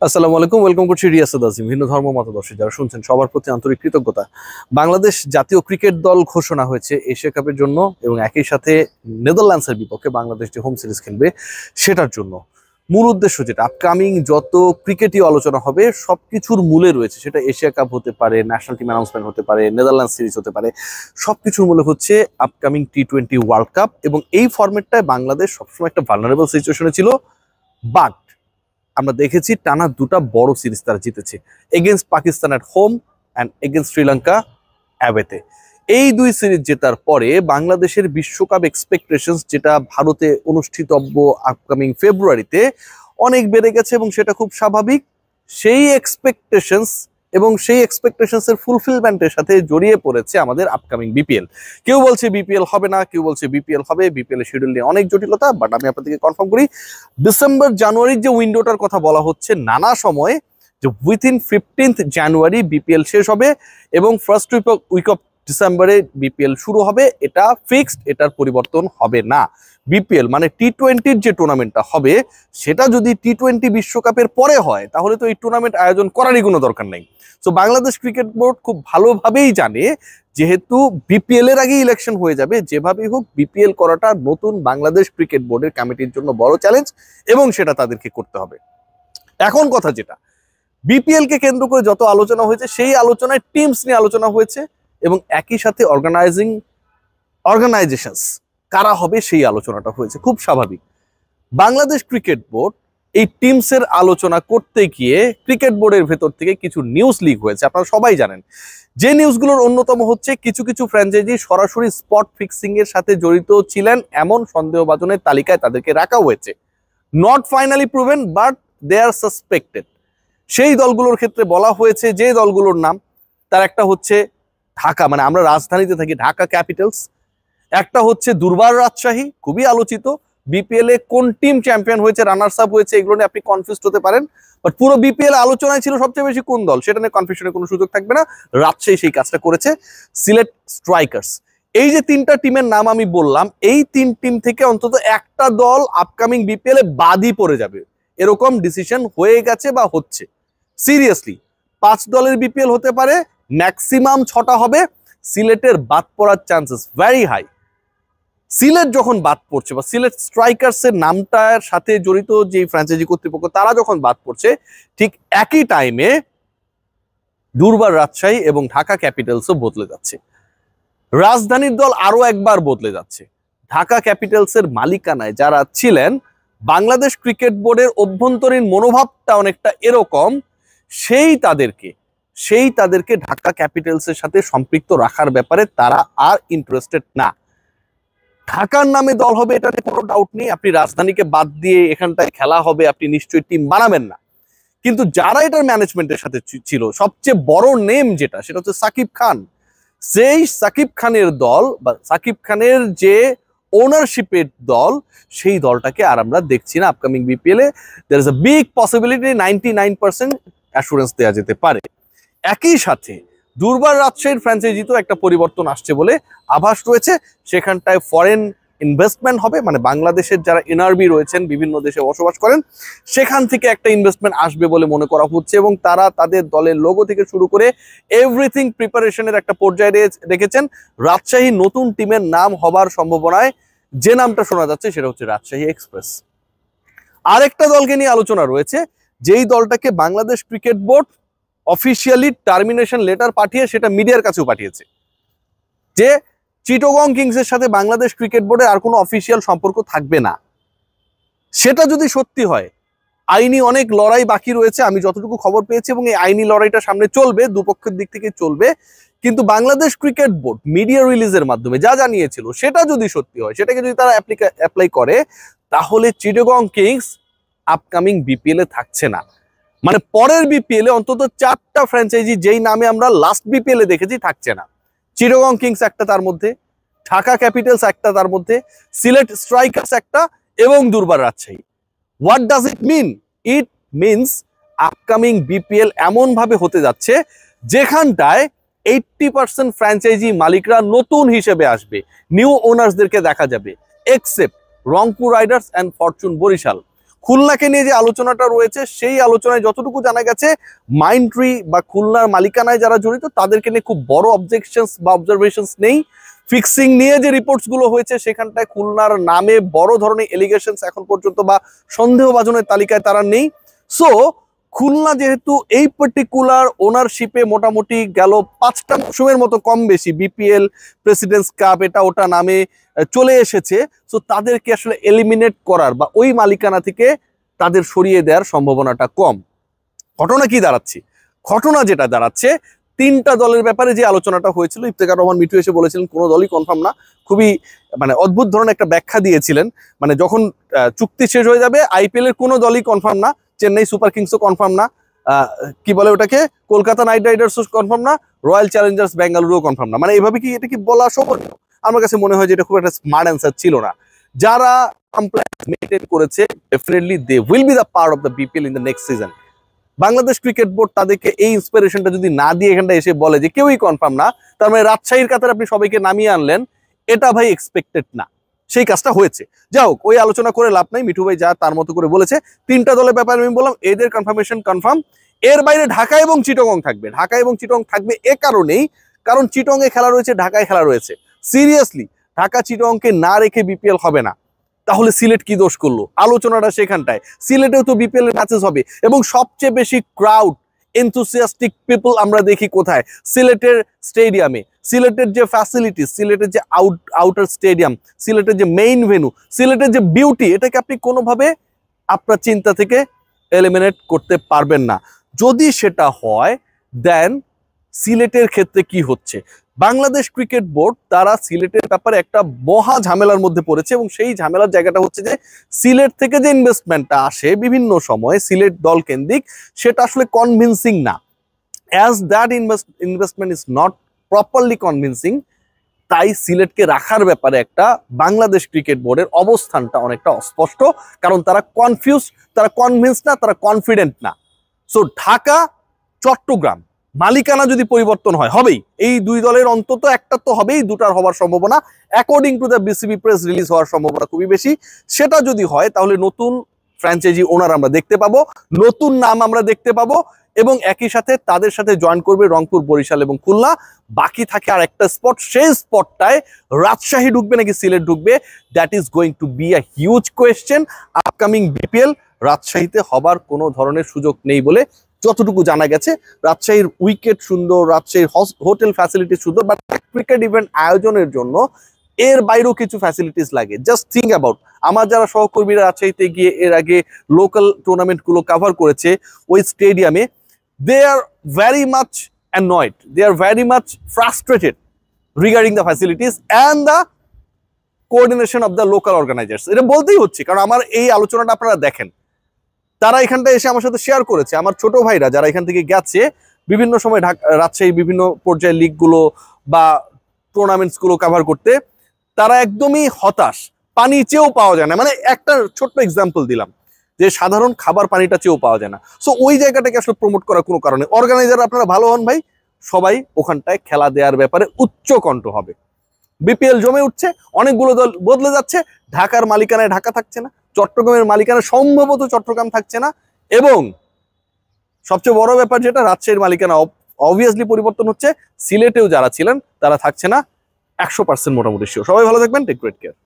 আসসালামু আলাইকুম, ওয়েলকাম করছি রিয়াসাদ আজিম। ভিন্ন ধর্ম মতাদর্শী যারা শুনছেন সবার প্রতি আন্তরিক কৃতজ্ঞতা। বাংলাদেশ জাতীয় ক্রিকেট দল ঘোষণা হয়েছে এশিয়া কাপের জন্য এবং একই সাথে নেদারল্যান্ডসের বিপক্ষে বাংলাদেশ যে হোম সিরিজ খেলবে সেটার জন্য। মূল উদ্দেশ্য যেটা, আপকামিং যত ক্রিকেটই আলোচনা হবে সবকিছুর মূলে রয়েছে, সেটা এশিয়া কাপ হতে পারে, ন্যাশনাল টিম অ্যানাউন্সমেন্ট হতে পারে, নেদারল্যান্ড সিরিজ হতে পারে, সবকিছুর মূলে হচ্ছে আপকামিং টি-20 ওয়ার্ল্ড কাপ। এবং এই ফরম্যাটটায় বাংলাদেশ সবসময় একটা ভালনারেবল সিচুয়েশনে ছিল, বাট আমরা দেখেছি টানা দুটা বড় সিরিজ তারা জিতেছে, against Pakistan at home and against Sri Lanka অ্যাওয়েতে। এই দুই সিরিজ জেতার পরে বাংলাদেশের বিশ্বকাপ এক্সপেকটেশনস, যেটা ভারতে অনুষ্ঠিতব্য আপকামিং ফেব্রুয়ারিতে, অনেক বেড়ে গেছে এবং সেটা খুব স্বাভাবিক। সেই এক্সপেকটেশনস এবং সেই এক্সপেকটেশনস এর ফুলফিলমেন্টের সাথে জড়িয়ে পড়েছে আমাদের আপকামিং বিপিএল। কেউ বলছে বিপিএল হবে না, কেউ বলছে বিপিএল হবে। বিপিএল এর শিডিউল নিয়ে অনেক জটিলতা, বাট আমি আপনাদেরকে কনফার্ম করি, ডিসেম্বর জানুয়ারির যে উইন্ডোটার কথা বলা হচ্ছে নানা সময়ে, যে উইথিন 15th জানুয়ারি বিপিএল শেষ হবে এবং ফার্স্ট উইক অফ ডিসেম্বরে বিপিএল শুরু হবে। এটা ফিক্সড, এটার পরিবর্তন হবে না। বিপিএল মানে টি-20-র যে টুর্নামেন্টটা হবে সেটা যদি টি-20 বিশ্বকাপের পরে হয় তাহলে তো এই টুর্নামেন্ট আয়োজন করারই কোনো দরকার নেই। সো বাংলাদেশ ক্রিকেট বোর্ড খুব ভালোভাবেই জানে, যেহেতু বিপিএল এর আগে ইলেকশন হয়ে যাবে, যেভাবেই হোক বিপিএল করাটা নতুন বাংলাদেশ ক্রিকেট বোর্ডের কমিটির জন্য বড় চ্যালেঞ্জ এবং সেটা তাদেরকে করতে হবে। এখন কথা যেটা, বিপিএল কে কেন্দ্র করে যত আলোচনা হয়েছে সেই আলোচনায় টিমস নিয়ে আলোচনা হয়েছে এবং একই সাথে অর্গানাইজেশনস কারা হবে সেই আলোচনাটা হয়েছে, খুব স্বাভাবিক। বাংলাদেশ ক্রিকেট বোর্ড এই টিমসের আলোচনা করতে গিয়ে ক্রিকেট বোর্ডের ভেতর থেকে কিছু নিউজ লিক হয়েছে, আপনারা সবাই জানেন। যে নিউজগুলোর অন্যতম হচ্ছে কিছু কিছু ফ্র্যাঞ্চাইজি সরাসরি স্পট ফিক্সিং এর সাথে জড়িত ছিলেন এমন সন্দেহভাজনের তালিকায় তাদেরকে রাখা হয়েছে। Not finally proven, but they are suspected. সেই দলগুলোর ক্ষেত্রে বলা হয়েছে যে দলগুলোর নাম, তার একটা হচ্ছে ঢাকা, মানে আমরা রাজধানীতে থাকি, ঢাকা ক্যাপিটালস। একটা হচ্ছে দুর্বার রাজশাহী, খুবই আলোচিত। বিপিএল এ কোন টিম চ্যাম্পিয়ন হয়েছে, রানার্স আপ হয়েছে, এগুলো নিয়ে আপনি কনফিউজড হতে পারেন, বাট পুরো বিপিএল আলোচনায় ছিল সবচেয়ে বেশি কোন দল, সেটা নিয়ে কনফিউশনের কোনো সুযোগ থাকবে না। রাজশাহী সেই কাজটা করেছে। সিলেট স্ট্রাইকার্স। এই যে তিনটা টিমের নাম আমি বললাম, এই তিন টিম থেকে অন্তত একটা দল আপকামিং বিপিএল এ বাদই পড়ে যাবে, এরকম ডিসিশন হয়ে গেছে বা হচ্ছে। সিরিয়াসলি 5 দলের বিপিএল হতে পারে, ম্যাক্সিমাম 6টা হবে। সিলেটের বাদ পড়ার চান্সেস ভেরি হাই। সিলেট যখন বাদ পড়ছে বা সিলেট স্ট্রাইকার্স এর নামটার সাথে জড়িত যে ফ্র্যাঞ্চাইজি কর্তৃপক্ষ তারা যখন বাদ পড়ছে, ঠিক একই টাইমে দুর্বার রাজশাহী এবং ঢাকা ক্যাপিটালসও বদলে যাচ্ছে। রাজধানীর দল আরো একবার বদলে যাচ্ছে। ঢাকা ক্যাপিটালস এর মালিকানায় যারা ছিলেন, বাংলাদেশ ক্রিকেট বোর্ডের অভ্যন্তরীণ মনোভাবটা অনেকটা এরকম, সেই তাদেরকে ঢাকা ক্যাপিটালসের সাথে সম্পৃক্ত রাখার ব্যাপারে তারা আর ইন্টারেস্টেড না। ঢাকার নামে দল হবে, এটা নিয়ে কোনো ডাউট নেই। আপনি রাজধানীকে বাদ দিয়ে এখানটায় খেলা হবে, আপনি নিশ্চয়ই টিম বানাবেন না। কিন্তু যারা এটার ম্যানেজমেন্টের সাথে ছিল, সবচেয়ে বড় নেম যেটা, সেটা হচ্ছে সাকিব খান। সেই সাকিব খানের দল বা সাকিব খানের যে ওনারশিপের দল, সেই দলটাকে আর আমরা দেখছি না আপকামিং বিপিএল এ। There is a big possibility, 99% assurance দেওয়া যেতে পারে। একই সাথে দুর্বার রাজশাহীর ফ্র্যাঞ্চাইজিতেও একটা পরিবর্তন আসছে বলে আভাস রয়েছে। সেখানটায় ফরেন ইনভেস্টমেন্ট হবে, মানে বাংলাদেশের যারা এনআরবি রয়েছেন, বিভিন্ন দেশে বসবাস করেন, সেখান থেকে একটা ইনভেস্টমেন্ট আসবে বলে মনে করা হচ্ছে এবং তারা তাদের দলের লোগো থেকে শুরু করে এভরিথিং প্রিপারেশনের একটা পর্যায়ে রেখেছেন। রাজশাহী নতুন টিমের নাম হবার সম্ভাবনায় যে নামটা শোনা যাচ্ছে সেটা হচ্ছে রাজশাহী এক্সপ্রেস। আরেকটা দলকে নিয়ে আলোচনা রয়েছে, যেই দলটাকে Bangladesh cricket board officially termination letter পাঠিয়ে সেটা মিডিয়ার কাছেও পাঠিয়েছে, যে চিটাগং কিংস এর সাথে বাংলাদেশ ক্রিকেট বোর্ডের আর কোনো অফিসিয়াল সম্পর্ক থাকবে না। সেটা যদি সত্যি হয়, আইনি অনেক লড়াই বাকি রয়েছে আমি যতটুকু খবর পেয়েছি, এবং এই আইনি লড়াইটা সামনে চলবে, দুপক্ষের দিক থেকে চলবে। কিন্তু বাংলাদেশ ক্রিকেট বোর্ড মিডিয়া রিলিজের মাধ্যমে যা জানিয়েছিল সেটা যদি সত্যি হয়, সেটাকে যদি তারা অ্যাপ্লাই করে, তাহলে চিটাগং কিংস আপকামিং বিপিএল এ থাকছে না। মানে পরের বিপিএল এ অন্তত 4টা ফ্র্যাঞ্চাইজি যেই নামে আমরা লাস্ট বিপিএল এ দেখেছি থাকছে না। চিটাগং কিংস একটা, তার মধ্যে ঢাকা ক্যাপিটালস একটা, তার মধ্যে সিলেট স্ট্রাইকার্স একটা, এবং Durbar Rajshahi. What does it mean? It means upcoming BPL এমন ভাবে হতে যাচ্ছে যেখানটায় 80% ফ্র্যাঞ্চাইজি মালিকরা নতুন হিসেবে আসবে, নিউ ওনার্সদেরকে দেখা যাবে, except Rangpur Riders and Fortune Barishal. খুলনাকে নিয়ে যে আলোচনাটা রয়েছে সেই আলোচনায় যতটুকু জানা গেছে মাইন্ডট্রি বা খুলনার মালিকানায় যারা জড়িত তাদেরকে নিয়ে খুব বড় অবজেকশনস বা অবজারভেশনস নেই। ফিক্সিং নিয়ে যে রিপোর্টস গুলো হয়েছে সেখানটায় খুলনার নামে বড় ধরনের এলিগেশনস এখন পর্যন্ত বা সন্দেহভাজনের তালিকায় তারা নেই। সো খুলনা যেহেতু এই পার্টিকুলার ওনারশিপে মোটামুটি গেল 5টা মৌসুমের মতো কম বেশি বিপিএল, প্রেসিডেন্টস কাপ, এটা ওটা নামে চলে এসেছে, সো তাদেরকে আসলে এলিমিনেট করার বা ওই মালিকানা থেকে তাদের সরিয়ে দেওয়ার সম্ভাবনাটা কম। ঘটনা কি দাঁড়াচ্ছে? ঘটনা যেটা দাঁড়াচ্ছে, 3টা দলের ব্যাপারে যে আলোচনাটা হয়েছিল, ইফতেখার রহমান মিঠু এসে বলেছিলেন কোনো দলই কনফার্ম না। খুবই অদ্ভুত ধরনের একটা ব্যাখ্যা দিয়েছিলেন। যখন চুক্তি শেষ হয়ে যাবে আইপিএল এর কোনো দলই কনফার্ম না, চেন্নাই সুপার কিংসও কনফার্ম না, কি বলে ওটাকে, কলকাতা নাইট রাইডার্সও কনফার্ম না, রয়্যাল চ্যালেঞ্জার্স বেঙ্গালুরুও কনফার্ম না। এইভাবে কি এটা কি বলা সম্ভব? আমার কাছে মনে হয় যে এটা খুব একটা স্মার্ট অ্যান্সার ছিল না। যারা কমপ্লেক্স মেইনটেইন করেছে definitely they will be the part of the BPL in the next season. Bangladesh cricket board তাদেরকে এই ইন্সপিরেশনটা যদি না দিয়ে এখানটা এসে বলে যে কেউই কনফার্ম না, তার রাজশাহীর কাতারে আপনি সবাইকে নামিয়ে আনলেন, এটা ভাই এক্সপেক্টেড না। সেই কাজটা হয়েছে। যাই হোক, ওই আলোচনা করে লাভ নাই। মিঠু ভাই যা তার মতো করে বলেছে। 3টা দলের ব্যাপারে আমি বললাম এদের কনফার্মেশন কনফার্ম। এর বাইরে ঢাকা এবং চিটাগং থাকবে। ঢাকা এবং চিটাগং থাকবে এ কারণেই, কারণ চিটাগংয়ে খেলা রয়েছে, ঢাকায় খেলা রয়েছে। সিরিয়াসলি ঢাকা চিটাগংকে না রেখে বিপিএল হবে না। তাহলে সিলেট কি দোষ করলো? আলোচনাটা সেখানটায়। সিলেটেও তো বিপিএল এর ম্যাচেস হবে এবং সবচেয়ে বেশি ক্রাউড এনথুসিয়াস্টিক পিপল আমরা দেখি কোথায়? সিলেটের স্টেডিয়ামে। সিলেটের যে ফ্যাসিলিটিস, সিলেটের যে আউটার স্টেডিয়াম, সিলেটের যে মেইন ভেন্যু, সিলেটের যে বিউটি, এটাকে আপনি কোনোভাবে আপনার চিন্তা থেকে এলিমিনেট করতে পারবেন না। যদি সেটা হয় দেন সিলেটের ক্ষেত্রে কি হচ্ছে? বাংলাদেশ ক্রিকেট বোর্ড তারা সিলেটের ব্যাপারে একটা মহা ঝামেলার মধ্যে পড়েছে এবং সেই ঝামেলার জায়গাটা হচ্ছে যে সিলেট থেকে যে ইনভেস্টমেন্টটা আসে বিভিন্ন সময় সিলেট দল কেন্দ্রিক, সেটা আসলে কনভিন্সিং না। As that investment is not properly convincing, তাই সিলেটকে রাখার ব্যাপারে একটা বাংলাদেশ ক্রিকেট বোর্ডের অবস্থানটা অনেকটা অস্পষ্ট, কারণ তারা কনফিউজ, তারা কনভিন্স না, তারা কনফিডেন্ট না। সো ঢাকা, চট্টগ্রাম মালিকানা যদি পরিবর্তন হয়, হবেই। এই 2 দলের অন্তত একটা তো হবেই, 2টার হওয়ার সম্ভাবনা according to the BCB press release হওয়ার সম্ভাবনা খুবই বেশি। সেটা যদি হয় তাহলে নতুন ফ্র্যাঞ্চাইজি ওনার আমরা দেখতে পাবো, নতুন নাম আমরা দেখতে পাবো এবং একই সাথে তাদের সাথে জয়েন করবে রংপুর, বরিশাল এবং খুলনা। বাকি থাকে আর একটা স্পট, সেই স্পটটায় রাজশাহী ঢুকবে নাকি সিলেট ঢুকবে, that is going to be a huge question. Upcoming BPL রাজশাহীতে হবার কোনো ধরনের সুযোগ নেই বলে যতটুকু জানা গেছে। রাজশাহীর উইকেট সুন্দর, রাজশাহীর হোটেল ফ্যাসিলিটি সুন্দর, বাট ক্রিকেট ইভেন্ট আয়োজনের জন্য এর বাইরেও কিছু ফ্যাসিলিটিস লাগে। জাস্ট থিঙ্ক অ্যাবাউট, আমার যারা সহকর্মীরা রাজশাহীতে গিয়ে এর আগে লোকাল টুর্নামেন্টগুলো কভার করেছে ওই স্টেডিয়ামে, they are very much annoyed, they are very much frustrated regarding the facilities and the coordination of the local organizers. এটা বলতেই হচ্ছে, কারণ আমার এই আলোচনাটা আপনারা দেখেন, তারা এখানটা এসে আমার সাথে শেয়ার করেছে, আমার ছোট ভাইরা যারা এখান থেকে গেছে বিভিন্ন সময় রাজশাহী বিভিন্ন পর্যায়ের লিগগুলো বা টুর্নামেন্টসগুলো কভার করতে, তারা একদমই হতাশ। পানি চেয়েও পাওয়া যায় না। একটা ছোট্ট এক্সাম্পল দিলাম যে সাধারণ খাবার পানিটা চেয়েও পাওয়া যায় না। সো ওই জায়গাটাকে আসলে প্রমোট করার কোনো কারণে, অর্গানাইজার আপনারা ভালো হন ভাই, সবাই ওখানটায় খেলা দেওয়ার ব্যাপারে উচ্চ কণ্ঠ হবে। বিপিএল জমে উঠছে, অনেকগুলো দল বদলে যাচ্ছে, ঢাকার মালিকানায় ঢাকা থাকছে না, চট্টগ্রামের মালিকানায় সম্ভবত চট্টগ্রাম থাকছে না, এবং সবচেয়ে বড় ব্যাপার যেটা, রাজশাহীর মালিকানা অবভিয়াসলি পরিবর্তন হচ্ছে, সিলেটেও যারা ছিলেন তারা থাকছে না 100% মোটামুটি শিওর। সবাই ভালো থাকবেন, টেক গ্রেট কেয়ার।